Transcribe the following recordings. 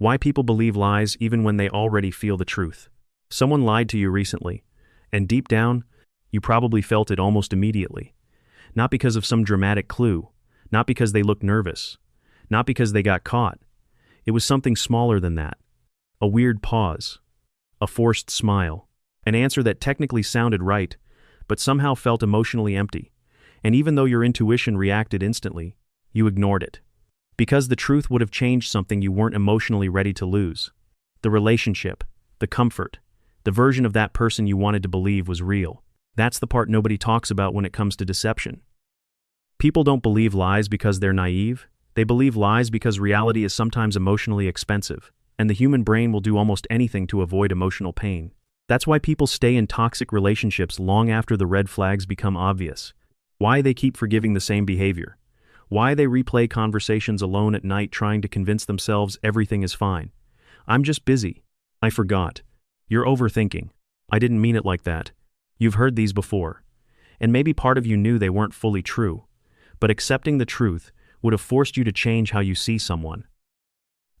Why people believe lies even when they already feel the truth. Someone lied to you recently, and deep down, you probably felt it almost immediately. Not because of some dramatic clue, not because they looked nervous, not because they got caught. It was something smaller than that. A weird pause, a forced smile, an answer that technically sounded right, but somehow felt emotionally empty. And even though your intuition reacted instantly, you ignored it. Because the truth would have changed something you weren't emotionally ready to lose. The relationship, the comfort, the version of that person you wanted to believe was real. That's the part nobody talks about when it comes to deception. People don't believe lies because they're naive. They believe lies because reality is sometimes emotionally expensive, and the human brain will do almost anything to avoid emotional pain. That's why people stay in toxic relationships long after the red flags become obvious. Why they keep forgiving the same behavior. Why they replay conversations alone at night trying to convince themselves everything is fine. I'm just busy. I forgot. You're overthinking. I didn't mean it like that. You've heard these before. And maybe part of you knew they weren't fully true. But accepting the truth would have forced you to change how you see someone.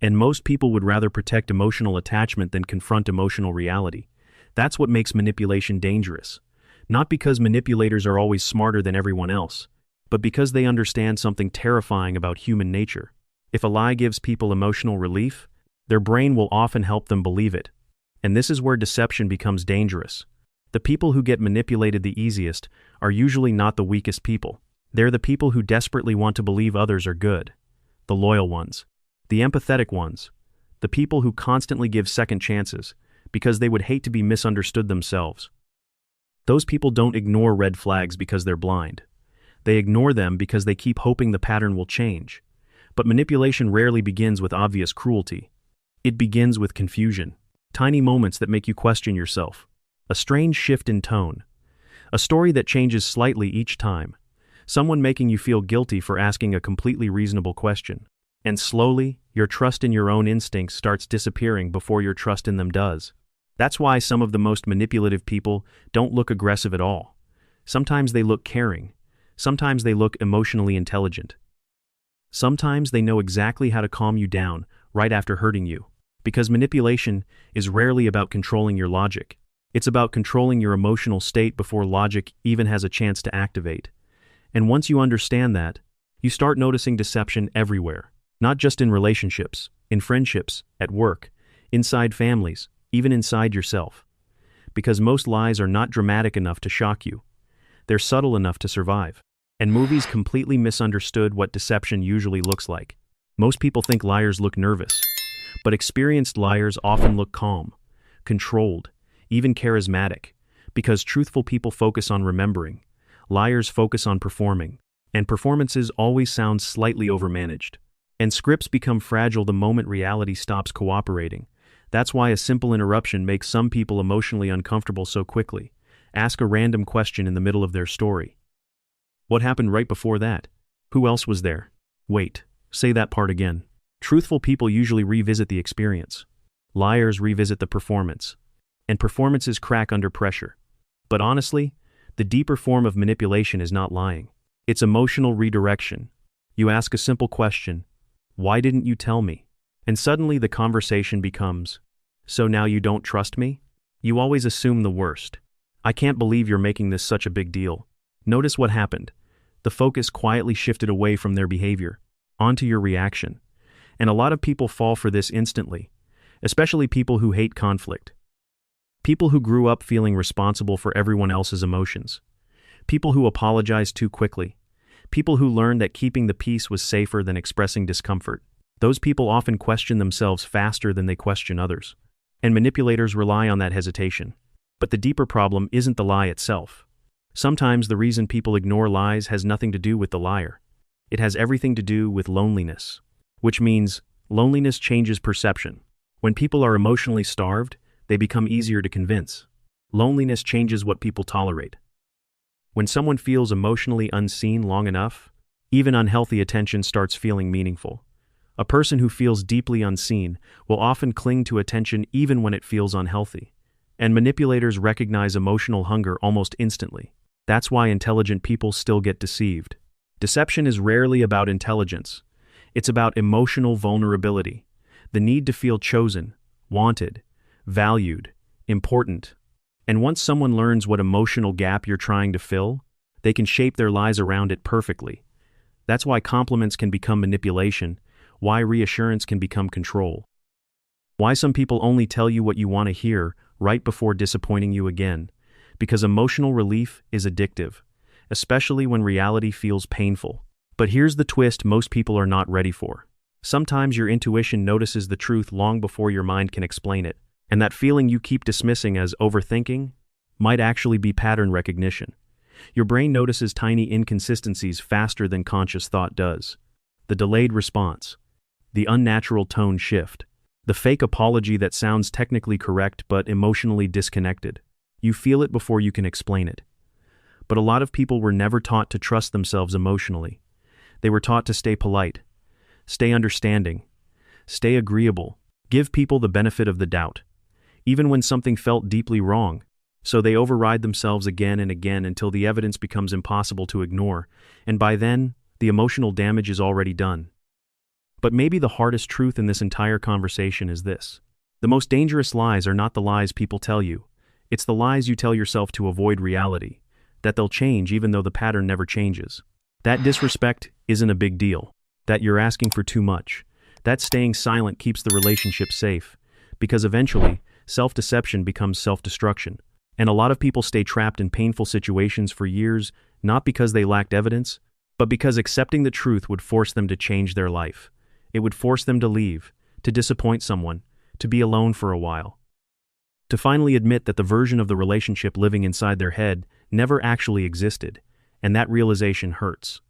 And most people would rather protect emotional attachment than confront emotional reality. That's what makes manipulation dangerous. Not because manipulators are always smarter than everyone else, but because they understand something terrifying about human nature. If a lie gives people emotional relief, their brain will often help them believe it. And this is where deception becomes dangerous. The people who get manipulated the easiest are usually not the weakest people. They're the people who desperately want to believe others are good. The loyal ones. The empathetic ones. The people who constantly give second chances because they would hate to be misunderstood themselves. Those people don't ignore red flags because they're blind. They ignore them because they keep hoping the pattern will change. But manipulation rarely begins with obvious cruelty. It begins with confusion. Tiny moments that make you question yourself. A strange shift in tone. A story that changes slightly each time. Someone making you feel guilty for asking a completely reasonable question. And slowly, your trust in your own instincts starts disappearing before your trust in them does. That's why some of the most manipulative people don't look aggressive at all. Sometimes they look caring. Sometimes they look emotionally intelligent. Sometimes they know exactly how to calm you down right after hurting you. Because manipulation is rarely about controlling your logic. It's about controlling your emotional state before logic even has a chance to activate. And once you understand that, you start noticing deception everywhere. Not just in relationships, in friendships, at work, inside families, even inside yourself. Because most lies are not dramatic enough to shock you. They're subtle enough to survive. And movies completely misunderstood what deception usually looks like. Most people think liars look nervous. But experienced liars often look calm, controlled, even charismatic. Because truthful people focus on remembering. Liars focus on performing. And performances always sound slightly overmanaged. And scripts become fragile the moment reality stops cooperating. That's why a simple interruption makes some people emotionally uncomfortable so quickly. Ask a random question in the middle of their story. What happened right before that? Who else was there? Wait, say that part again. Truthful people usually revisit the experience. Liars revisit the performance. And performances crack under pressure. But honestly, the deeper form of manipulation is not lying. It's emotional redirection. You ask a simple question. Why didn't you tell me? And suddenly the conversation becomes, so now you don't trust me? You always assume the worst. I can't believe you're making this such a big deal. Notice what happened. The focus quietly shifted away from their behavior, onto your reaction. And a lot of people fall for this instantly, especially people who hate conflict. People who grew up feeling responsible for everyone else's emotions. People who apologize too quickly. People who learned that keeping the peace was safer than expressing discomfort. Those people often question themselves faster than they question others. And manipulators rely on that hesitation. But the deeper problem isn't the lie itself. Sometimes the reason people ignore lies has nothing to do with the liar. It has everything to do with loneliness. Which means, loneliness changes perception. When people are emotionally starved, they become easier to convince. Loneliness changes what people tolerate. When someone feels emotionally unseen long enough, even unhealthy attention starts feeling meaningful. A person who feels deeply unseen will often cling to attention even when it feels unhealthy. And manipulators recognize emotional hunger almost instantly. That's why intelligent people still get deceived. Deception is rarely about intelligence. It's about emotional vulnerability. The need to feel chosen, wanted, valued, important. And once someone learns what emotional gap you're trying to fill, they can shape their lives around it perfectly. That's why compliments can become manipulation, why reassurance can become control. Why some people only tell you what you want to hear right before disappointing you again. Because emotional relief is addictive, especially when reality feels painful. But here's the twist most people are not ready for. Sometimes your intuition notices the truth long before your mind can explain it, and that feeling you keep dismissing as overthinking might actually be pattern recognition. Your brain notices tiny inconsistencies faster than conscious thought does. The delayed response, the unnatural tone shift, the fake apology that sounds technically correct but emotionally disconnected. You feel it before you can explain it. But a lot of people were never taught to trust themselves emotionally. They were taught to stay polite, stay understanding, stay agreeable, give people the benefit of the doubt, even when something felt deeply wrong. So they override themselves again and again until the evidence becomes impossible to ignore, and by then, the emotional damage is already done. But maybe the hardest truth in this entire conversation is this. The most dangerous lies are not the lies people tell you. It's the lies you tell yourself to avoid reality, that they'll change even though the pattern never changes. That disrespect isn't a big deal, that you're asking for too much, that staying silent keeps the relationship safe, because eventually, self-deception becomes self-destruction. And a lot of people stay trapped in painful situations for years, not because they lacked evidence, but because accepting the truth would force them to change their life. It would force them to leave, to disappoint someone, to be alone for a while. To finally admit that the version of the relationship living inside their head never actually existed, and that realization hurts.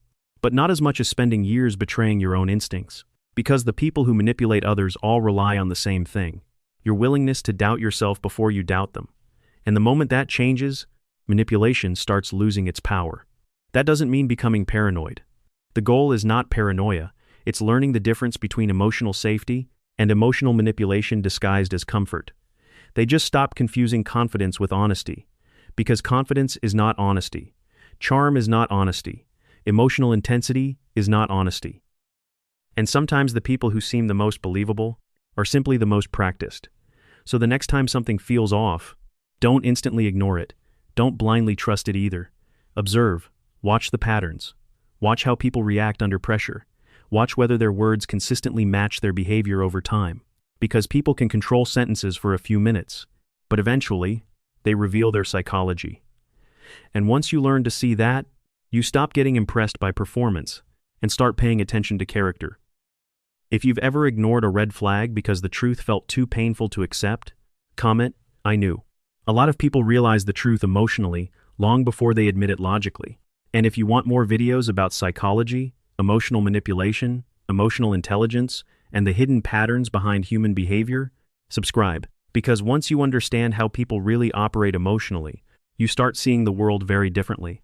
But not as much as spending years betraying your own instincts, because the people who manipulate others all rely on the same thing: your willingness to doubt yourself before you doubt them. And the moment that changes, manipulation starts losing its power. That doesn't mean becoming paranoid. The goal is not paranoia, it's learning the difference between emotional safety and emotional manipulation disguised as comfort. They just stop confusing confidence with honesty, because confidence is not honesty. Charm is not honesty. Emotional intensity is not honesty. And sometimes the people who seem the most believable are simply the most practiced. So the next time something feels off, don't instantly ignore it. Don't blindly trust it either. Observe, watch the patterns. Watch how people react under pressure. Watch whether their words consistently match their behavior over time. Because people can control sentences for a few minutes, but eventually, they reveal their psychology. And once you learn to see that, you stop getting impressed by performance and start paying attention to character. If you've ever ignored a red flag because the truth felt too painful to accept, comment, "I knew." A lot of people realize the truth emotionally long before they admit it logically. And if you want more videos about psychology, emotional manipulation, emotional intelligence, and the hidden patterns behind human behavior, subscribe. Because once you understand how people really operate emotionally, you start seeing the world very differently.